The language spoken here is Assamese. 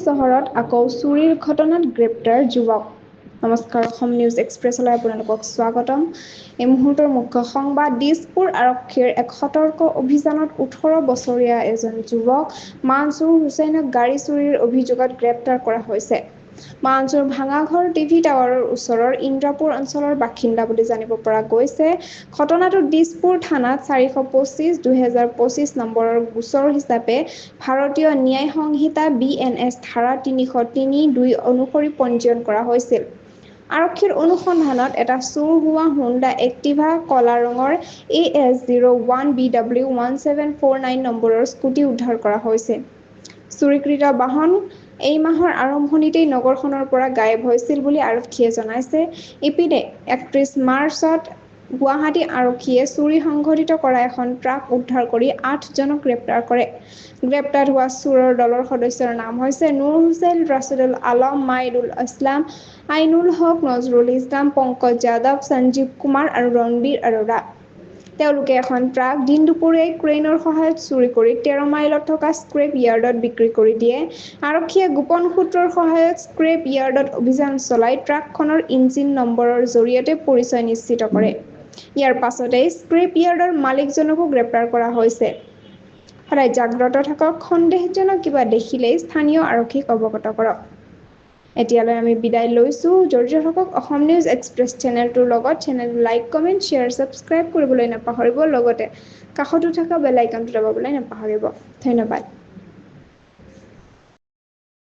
চহৰত আকৌ চুৰিৰ ঘটনাত গ্ৰেপ্তাৰ যুৱক। নমস্কাৰ, অসম নিউজ এক্সপ্ৰেছলৈ আপোনালোকক স্বাগতম। এই মুহূৰ্তৰ মুখ্য সংবাদ। দিছপুৰ আৰক্ষীৰ এক সতৰ্ক অভিযানত ১৮ বছৰীয়া এজন যুৱক মানছুৰ হুছেইনক গাড়ী চুৰিৰ অভিযোগত গ্ৰেপ্তাৰ কৰা হৈছে। মানছুৰ ভাঙাঘৰ টিভি টাৱাৰৰ ওচৰৰ ইন্দ্ৰপুৰ অঞ্চলৰ বাসিন্দা বুলি জানিব পৰা গৈছে। ঘটনাটো দিছপুৰ থানাত ৪২৫/২০২৫ নম্বৰৰ গোচৰ হিচাপে ভাৰতীয় ন্যায় সংহিতা BNS ধাৰা ৩০৩(২) অনুসৰি পঞ্জীয়ন কৰা হৈছিল। আৰক্ষীৰ অনুসন্ধানত এটা চুৰ হোৱা হোণ্ডা এক্টিভা কলা ৰঙৰ AS01BW1749 নম্বৰৰ স্কুটি উদ্ধাৰ কৰা হৈছে। চুৰিকৃত বাহন এই মাহৰ আৰম্ভণিতেই নগৰখনৰ পৰা গায়ব হৈছিল বুলি আৰক্ষীয়ে জনাইছে। ইপিনে ৩১ মাৰ্চত গুৱাহাটী আৰক্ষীয়ে চুৰি সংঘটিত কৰা এখন ট্ৰাক উদ্ধাৰ কৰি ৮জনক গ্ৰেপ্তাৰ কৰে। গ্ৰেপ্তাৰ হোৱা চোৰৰ দলৰ সদস্যৰ নাম হৈছে নুৰ হুছেইন, ৰাছিদুল আলম, মাইদুল ইছলাম, আইনুল হক, নজৰুল ইছলাম, পংকজ যাদৱ, সঞ্জীৱ কুমাৰ আৰু ৰণবীৰ আৰোৰা। তেওঁলোকে এখন ট্ৰাক দিন দুপৰীয়াই ক্ৰেইনৰ সহায়ত চুৰি কৰি ১৩ মাইলত থকা স্ক্ৰেপ য়াৰ্ডত বিক্ৰী কৰি দিয়ে। আৰক্ষীয়ে গোপন সূত্ৰৰ সহায়ত স্ক্ৰেপ য়াৰ্ডত অভিযান চলাই ট্ৰাকখনৰ ইঞ্জিন নম্বৰৰ জৰিয়তে পৰিচয় নিশ্চিত কৰে। ইয়াৰ পাছতেই স্ক্ৰেপ য়াৰ্ডৰ মালিকজনকো গ্ৰেপ্তাৰ কৰা হৈছে। সদায় জাগ্ৰত থাকক, সন্দেহজনক কিবা দেখিলেই স্থানীয় আৰক্ষীক অৱগত কৰক। এতিয়ালৈ আমি বিদায় লৈছো। জড়িত থাকক অসম নিউজ এক্সপ্ৰেছ চেনেলটোৰ লগত। চেনেলটো লাইক, কমেণ্ট, শ্বেয়াৰ, ছাবস্ক্ৰাইব কৰিবলৈ নাপাহৰিব। লগতে কাষতো থকা বেল আইকনটো দবাবলৈ নাপাহৰিব। ধন্যবাদ।